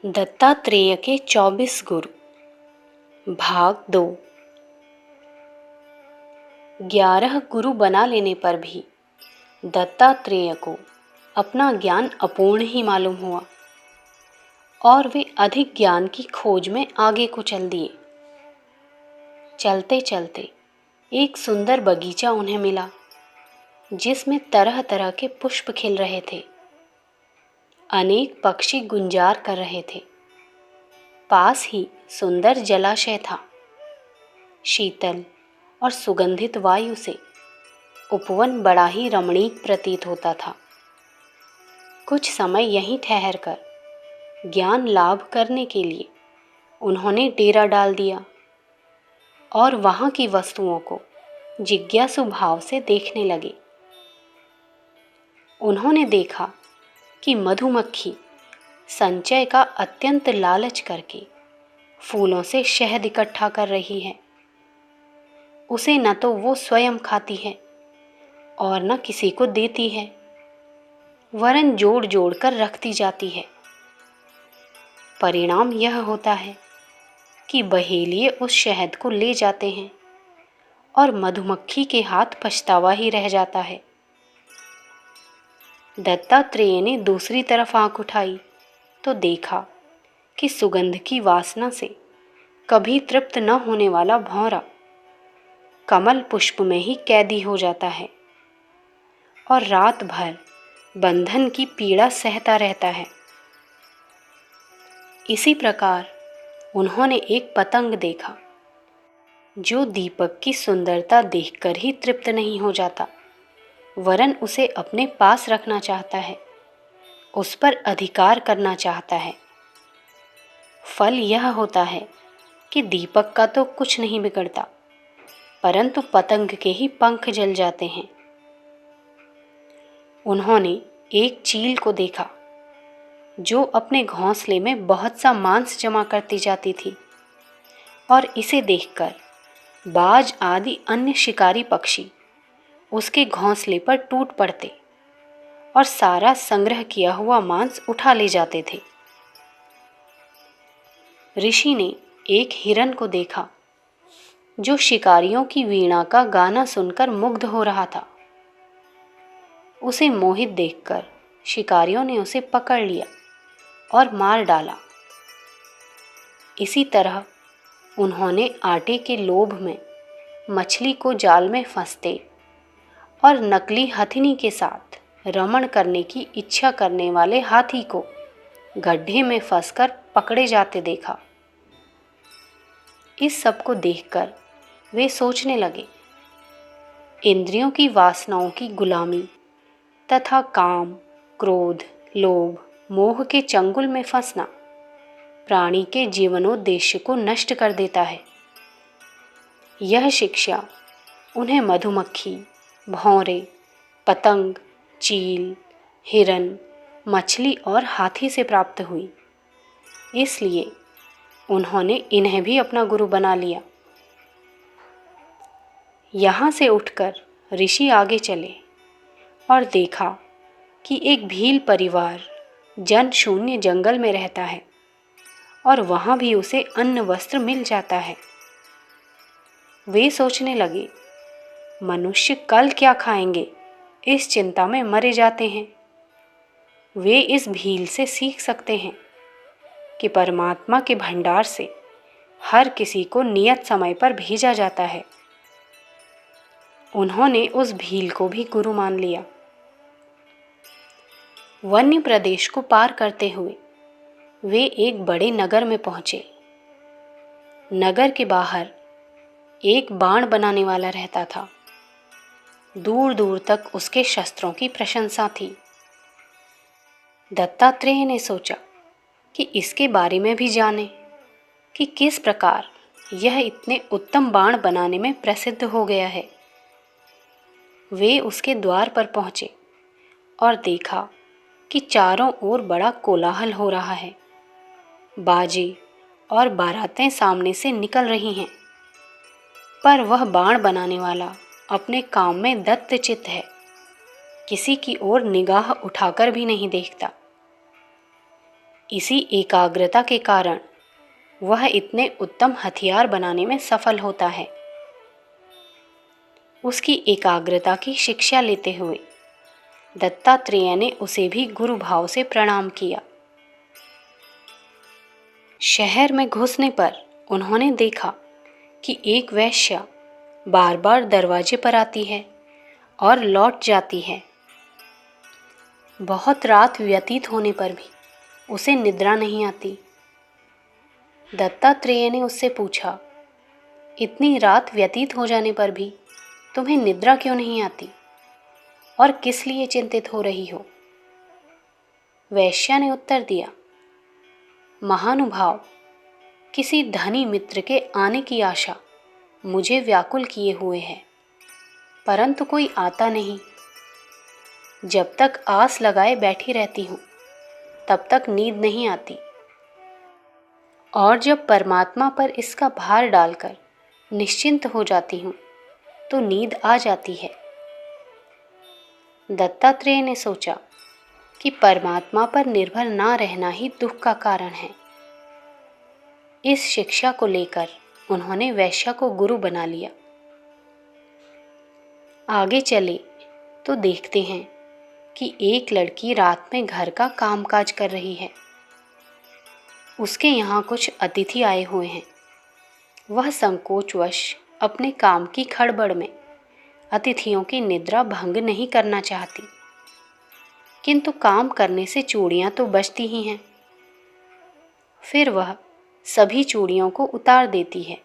दत्तात्रेय के 24 गुरु भाग 2। 11 गुरु बना लेने पर भी दत्तात्रेय को अपना ज्ञान अपूर्ण ही मालूम हुआ और वे अधिक ज्ञान की खोज में आगे को चल दिए। चलते चलते एक सुंदर बगीचा उन्हें मिला जिसमें तरह तरह के पुष्प खिल रहे थे। अनेक पक्षी गुंजार कर रहे थे। पास ही सुंदर जलाशय था। शीतल और सुगंधित वायु से उपवन बड़ा ही रमणीक प्रतीत होता था। कुछ समय यहीं ठहरकर ज्ञान लाभ करने के लिए उन्होंने डेरा डाल दिया और वहां की वस्तुओं को जिज्ञासु भाव से देखने लगे। उन्होंने देखा कि मधुमक्खी संचय का अत्यंत लालच करके फूलों से शहद इकट्ठा कर रही है। उसे न तो वो स्वयं खाती है और न किसी को देती है, वरन जोड़ जोड़ कर रखती जाती है। परिणाम यह होता है कि बहेलिए उस शहद को ले जाते हैं और मधुमक्खी के हाथ पछतावा ही रह जाता है। दत्तात्रेय ने दूसरी तरफ आंख उठाई तो देखा कि सुगंध की वासना से कभी तृप्त न होने वाला भौरा कमल पुष्प में ही कैदी हो जाता है और रात भर बंधन की पीड़ा सहता रहता है। इसी प्रकार उन्होंने एक पतंग देखा जो दीपक की सुंदरता देखकर ही तृप्त नहीं हो जाता, वरन उसे अपने पास रखना चाहता है, उस पर अधिकार करना चाहता है। फल यह होता है कि दीपक का तो कुछ नहीं बिगड़ता, परंतु पतंग के ही पंख जल जाते हैं। उन्होंने एक चील को देखा जो अपने घोंसले में बहुत सा मांस जमा करती जाती थी और इसे देखकर बाज आदि अन्य शिकारी पक्षी उसके घोंसले पर टूट पड़ते और सारा संग्रह किया हुआ मांस उठा ले जाते थे। ऋषि ने एक हिरन को देखा जो शिकारियों की वीणा का गाना सुनकर मुग्ध हो रहा था। उसे मोहित देखकर शिकारियों ने उसे पकड़ लिया और मार डाला। इसी तरह उन्होंने आटे के लोभ में मछली को जाल में फंसते और नकली हथिनी के साथ रमण करने की इच्छा करने वाले हाथी को गड्ढे में फंसकर पकड़े जाते देखा। इस सब को देखकर वे सोचने लगे, इंद्रियों की वासनाओं की गुलामी तथा काम, क्रोध, लोभ, मोह के चंगुल में फंसना प्राणी के जीवनोद्देश्य को नष्ट कर देता है। यह शिक्षा उन्हें मधुमक्खी, भौरे, पतंग, चील, हिरन, मछली और हाथी से प्राप्त हुई। इसलिए उन्होंने इन्हें भी अपना गुरु बना लिया। यहाँ से उठकर ऋषि आगे चले और देखा कि एक भील परिवार जन शून्य जंगल में रहता है और वहाँ भी उसे अन्न वस्त्र मिल जाता है। वे सोचने लगे, मनुष्य कल क्या खाएंगे, इस चिंता में मरे जाते हैं। वे इस भील से सीख सकते हैं कि परमात्मा के भंडार से हर किसी को नियत समय पर भेजा जाता है। उन्होंने उस भील को भी गुरु मान लिया। वन्य प्रदेश को पार करते हुए वे एक बड़े नगर में पहुंचे। नगर के बाहर एक बाण बनाने वाला रहता था। दूर दूर तक उसके शस्त्रों की प्रशंसा थी। दत्तात्रेय ने सोचा कि इसके बारे में भी जाने कि किस प्रकार यह इतने उत्तम बाण बनाने में प्रसिद्ध हो गया है। वे उसके द्वार पर पहुंचे और देखा कि चारों ओर बड़ा कोलाहल हो रहा है। बाजे और बारातें सामने से निकल रही हैं, पर वह बाण बनाने वाला अपने काम में दत्तचित्त है, किसी की ओर निगाह उठाकर भी नहीं देखता। इसी एकाग्रता के कारण वह इतने उत्तम हथियार बनाने में सफल होता है। उसकी एकाग्रता की शिक्षा लेते हुए दत्तात्रेय ने उसे भी गुरु भाव से प्रणाम किया। शहर में घुसने पर उन्होंने देखा कि एक वेश्या बार बार दरवाजे पर आती है और लौट जाती है। बहुत रात व्यतीत होने पर भी उसे निद्रा नहीं आती। दत्तात्रेय ने उससे पूछा, इतनी रात व्यतीत हो जाने पर भी तुम्हें निद्रा क्यों नहीं आती और किस लिए चिंतित हो रही हो? वैश्या ने उत्तर दिया, महानुभाव, किसी धनी मित्र के आने की आशा मुझे व्याकुल किए हुए है, परंतु कोई आता नहीं। जब तक आस लगाए बैठी रहती हूँ तब तक नींद नहीं आती, और जब परमात्मा पर इसका भार डालकर निश्चिंत हो जाती हूँ तो नींद आ जाती है। दत्तात्रेय ने सोचा कि परमात्मा पर निर्भर ना रहना ही दुख का कारण है। इस शिक्षा को लेकर उन्होंने वैश्या को गुरु बना लिया। आगे चले तो देखते हैं कि एक लड़की रात में घर का कामकाज कर रही है। उसके यहाँ कुछ अतिथि आए हुए हैं। वह संकोचवश अपने काम की खड़बड़ में अतिथियों की निद्रा भंग नहीं करना चाहती, किंतु काम करने से चूड़ियाँ तो बचती ही हैं। फिर वह सभी चूड़ियों को उतार देती है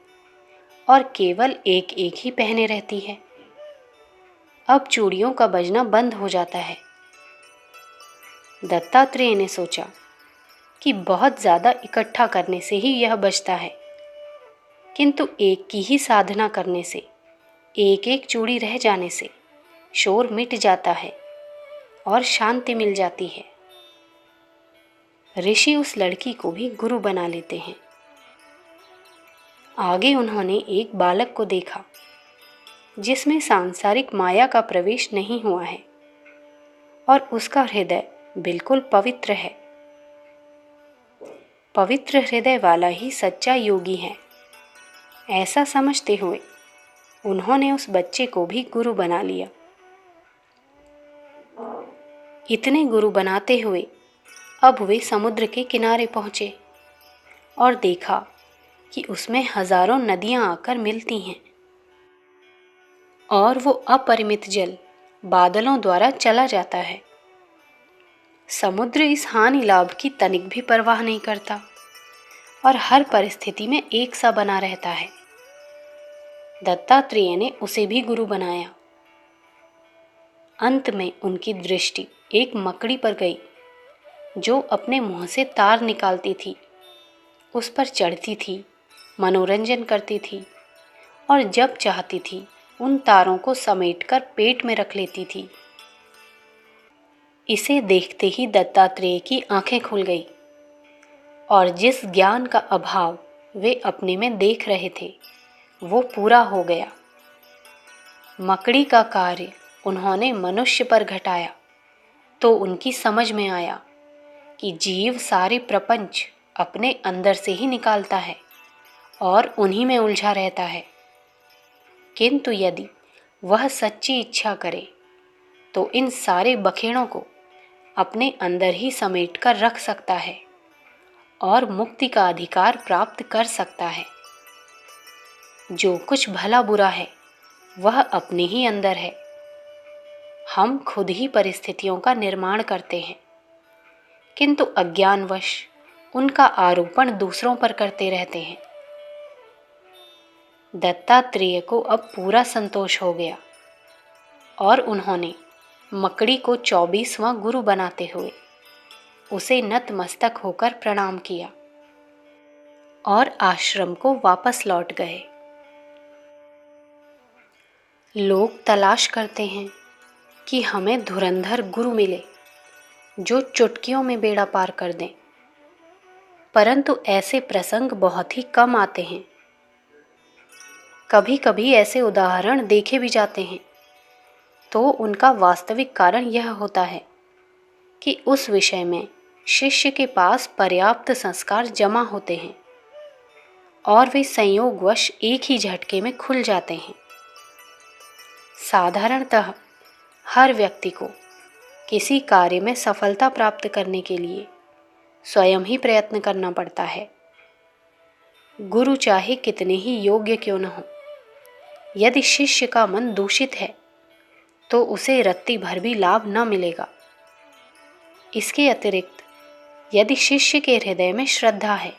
और केवल एक एक ही पहने रहती है। अब चूड़ियों का बजना बंद हो जाता है। दत्तात्रेय ने सोचा कि बहुत ज़्यादा इकट्ठा करने से ही यह बचता है, किंतु एक की ही साधना करने से, एक एक चूड़ी रह जाने से शोर मिट जाता है और शांति मिल जाती है। ऋषि उस लड़की को भी गुरु बना लेते हैं। आगे उन्होंने एक बालक को देखा जिसमें सांसारिक माया का प्रवेश नहीं हुआ है और उसका हृदय बिल्कुल पवित्र है। पवित्र हृदय वाला ही सच्चा योगी है, ऐसा समझते हुए उन्होंने उस बच्चे को भी गुरु बना लिया। इतने गुरु बनाते हुए अब वे समुद्र के किनारे पहुँचे और देखा कि उसमें हजारों नदियां आकर मिलती हैं और वो अपरिमित जल बादलों द्वारा चला जाता है। समुद्र इस हानि लाभ की तनिक भी परवाह नहीं करता और हर परिस्थिति में एक सा बना रहता है। दत्तात्रेय ने उसे भी गुरु बनाया। अंत में उनकी दृष्टि एक मकड़ी पर गई जो अपने मुंह से तार निकालती थी, उस पर चढ़ती थी, मनोरंजन करती थी और जब चाहती थी उन तारों को समेटकर पेट में रख लेती थी। इसे देखते ही दत्तात्रेय की आंखें खुल गई और जिस ज्ञान का अभाव वे अपने में देख रहे थे वो पूरा हो गया। मकड़ी का कार्य उन्होंने मनुष्य पर घटाया तो उनकी समझ में आया कि जीव सारे प्रपंच अपने अंदर से ही निकालता है और उन्हीं में उलझा रहता है, किंतु यदि वह सच्ची इच्छा करे तो इन सारे बखेड़ों को अपने अंदर ही समेट कर रख सकता है और मुक्ति का अधिकार प्राप्त कर सकता है। जो कुछ भला बुरा है वह अपने ही अंदर है। हम खुद ही परिस्थितियों का निर्माण करते हैं, किंतु अज्ञानवश उनका आरोपण दूसरों पर करते रहते हैं। दत्तात्रेय को अब पूरा संतोष हो गया और उन्होंने मकड़ी को 24वां गुरु बनाते हुए उसे नतमस्तक होकर प्रणाम किया और आश्रम को वापस लौट गए। लोग तलाश करते हैं कि हमें धुरंधर गुरु मिले जो चुटकियों में बेड़ा पार कर दें, परंतु ऐसे प्रसंग बहुत ही कम आते हैं। कभी कभी ऐसे उदाहरण देखे भी जाते हैं तो उनका वास्तविक कारण यह होता है कि उस विषय में शिष्य के पास पर्याप्त संस्कार जमा होते हैं और वे संयोगवश एक ही झटके में खुल जाते हैं। साधारणतः हर व्यक्ति को किसी कार्य में सफलता प्राप्त करने के लिए स्वयं ही प्रयत्न करना पड़ता है। गुरु चाहे कितने ही योग्य क्यों न हो, यदि शिष्य का मन दूषित है तो उसे रत्ती भर भी लाभ न मिलेगा। इसके अतिरिक्त यदि शिष्य के हृदय में श्रद्धा है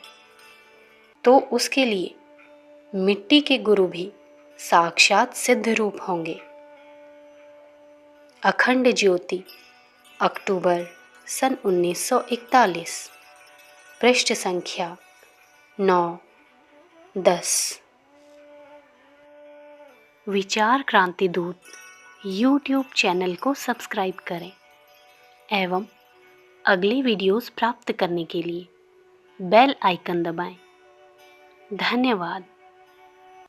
तो उसके लिए मिट्टी के गुरु भी साक्षात सिद्ध रूप होंगे। अखंड ज्योति, अक्टूबर सन 1941, पृष्ठ संख्या 9-10। विचार क्रांति दूत यूट्यूब चैनल को सब्सक्राइब करें एवं अगले वीडियोस प्राप्त करने के लिए बेल आइकन दबाएं। धन्यवाद।